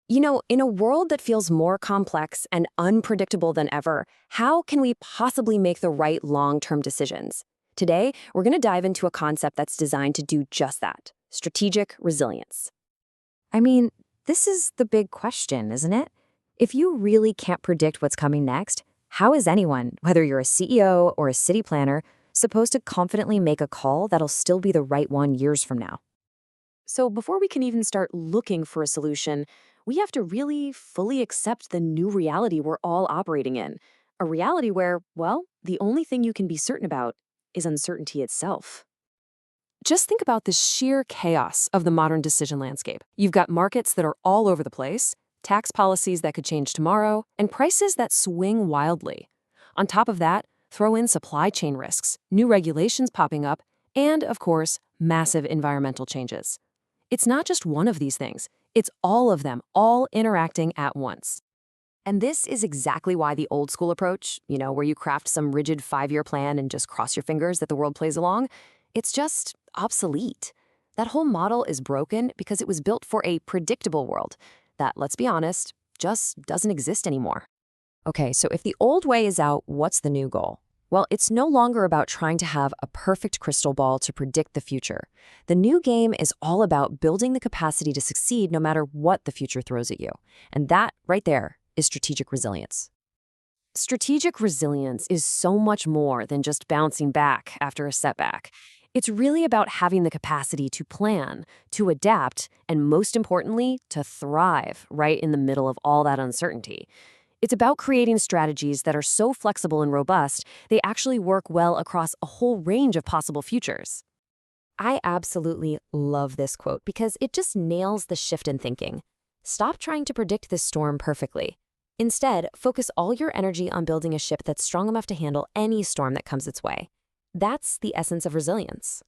In a world that feels more complex and unpredictable than ever, how can we possibly make the right long-term decisions? Today, we're going to dive into a concept that's designed to do just that: strategic resilience. I mean, this is the big question, isn't it? If you really can't predict what's coming next, how is anyone, whether you're a CEO or a city planner, supposed to confidently make a call that'll still be the right one years from now? So, before we can even start looking for a solution, we have to really fully accept the new reality we're all operating in. A reality where, well, the only thing you can be certain about is uncertainty itself. Just think about the sheer chaos of the modern decision landscape. You've got markets that are all over the place, tax policies that could change tomorrow, and prices that swing wildly. On top of that, throw in supply chain risks, new regulations popping up, and, of course, massive environmental changes. It's not just one of these things, it's all of them, all interacting at once. And this is exactly why the old school approach, where you craft some rigid 5-year plan and just cross your fingers that the world plays along, it's just obsolete. That whole model is broken because it was built for a predictable world that, let's be honest, just doesn't exist anymore. Okay, so if the old way is out, what's the new goal? Well, it's no longer about trying to have a perfect crystal ball to predict the future. The new game is all about building the capacity to succeed no matter what the future throws at you. And that, right there, is strategic resilience. Strategic resilience is so much more than just bouncing back after a setback. It's really about having the capacity to plan, to adapt, and most importantly, to thrive right in the middle of all that uncertainty. It's about creating strategies that are so flexible and robust, they actually work well across a whole range of possible futures. I absolutely love this quote because it just nails the shift in thinking. Stop trying to predict this storm perfectly. Instead, focus all your energy on building a ship that's strong enough to handle any storm that comes its way. That's the essence of resilience.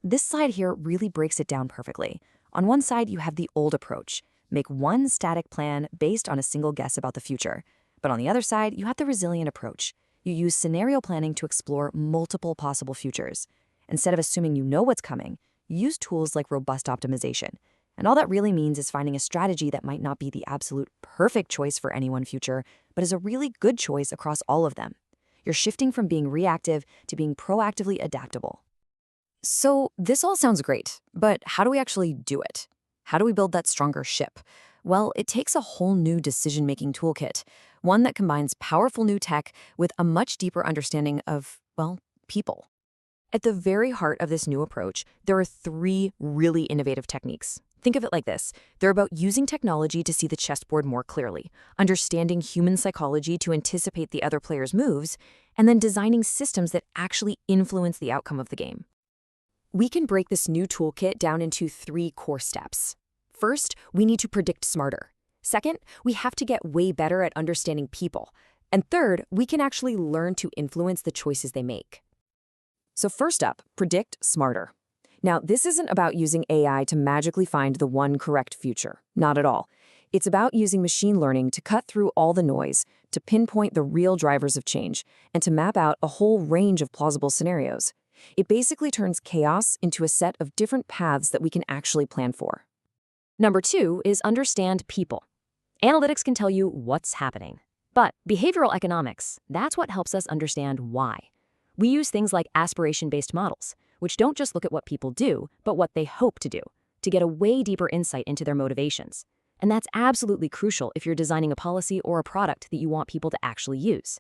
This slide here really breaks it down perfectly. On one side, you have the old approach. Make one static plan based on a single guess about the future. But on the other side, you have the resilient approach. You use scenario planning to explore multiple possible futures. Instead of assuming you know what's coming, you use tools like robust optimization. And all that really means is finding a strategy that might not be the absolute perfect choice for any one future, but is a really good choice across all of them. You're shifting from being reactive to being proactively adaptable. So this all sounds great, but how do we actually do it? How do we build that stronger ship? Well, it takes a whole new decision-making toolkit, one that combines powerful new tech with a much deeper understanding of, well, people. At the very heart of this new approach, there are 3 really innovative techniques. Think of it like this. They're about using technology to see the chessboard more clearly, understanding human psychology to anticipate the other player's moves, and then designing systems that actually influence the outcome of the game. We can break this new toolkit down into 3 core steps. First, we need to predict smarter. Second, we have to get way better at understanding people. And third, we can actually learn to influence the choices they make. So first up, predict smarter. Now, this isn't about using AI to magically find the one correct future. Not at all. It's about using machine learning to cut through all the noise, to pinpoint the real drivers of change, and to map out a whole range of plausible scenarios. It basically turns chaos into a set of different paths that we can actually plan for. Number 2 is understand people. Analytics can tell you what's happening. But behavioral economics, that's what helps us understand why. We use things like aspiration-based models, which don't just look at what people do, but what they hope to do, to get a way deeper insight into their motivations. And that's absolutely crucial if you're designing a policy or a product that you want people to actually use.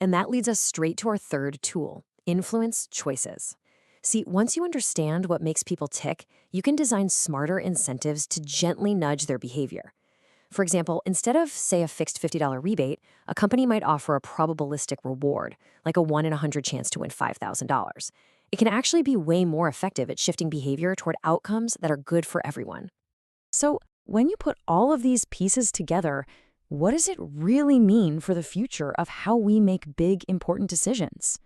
And that leads us straight to our third tool: influence choices. See, once you understand what makes people tick, you can design smarter incentives to gently nudge their behavior. For example, instead of, say, a fixed $50 rebate, a company might offer a probabilistic reward, like a 1 in 100 chance to win $5,000. It can actually be way more effective at shifting behavior toward outcomes that are good for everyone. So, when you put all of these pieces together, what does it really mean for the future of how we make big, important decisions?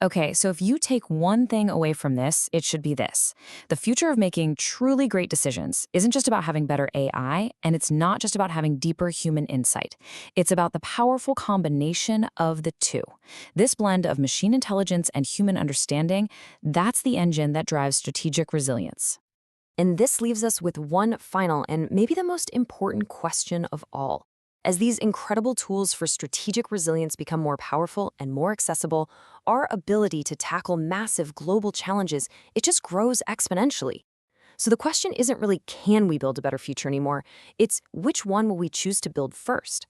Okay, so if you take one thing away from this, it should be this. The future of making truly great decisions isn't just about having better AI, and it's not just about having deeper human insight. It's about the powerful combination of the two. This blend of machine intelligence and human understanding, that's the engine that drives strategic resilience. And this leaves us with one final and maybe the most important question of all. As these incredible tools for strategic resilience become more powerful and more accessible, our ability to tackle massive global challenges, it just grows exponentially. So the question isn't really can we build a better future anymore, it's which one will we choose to build first?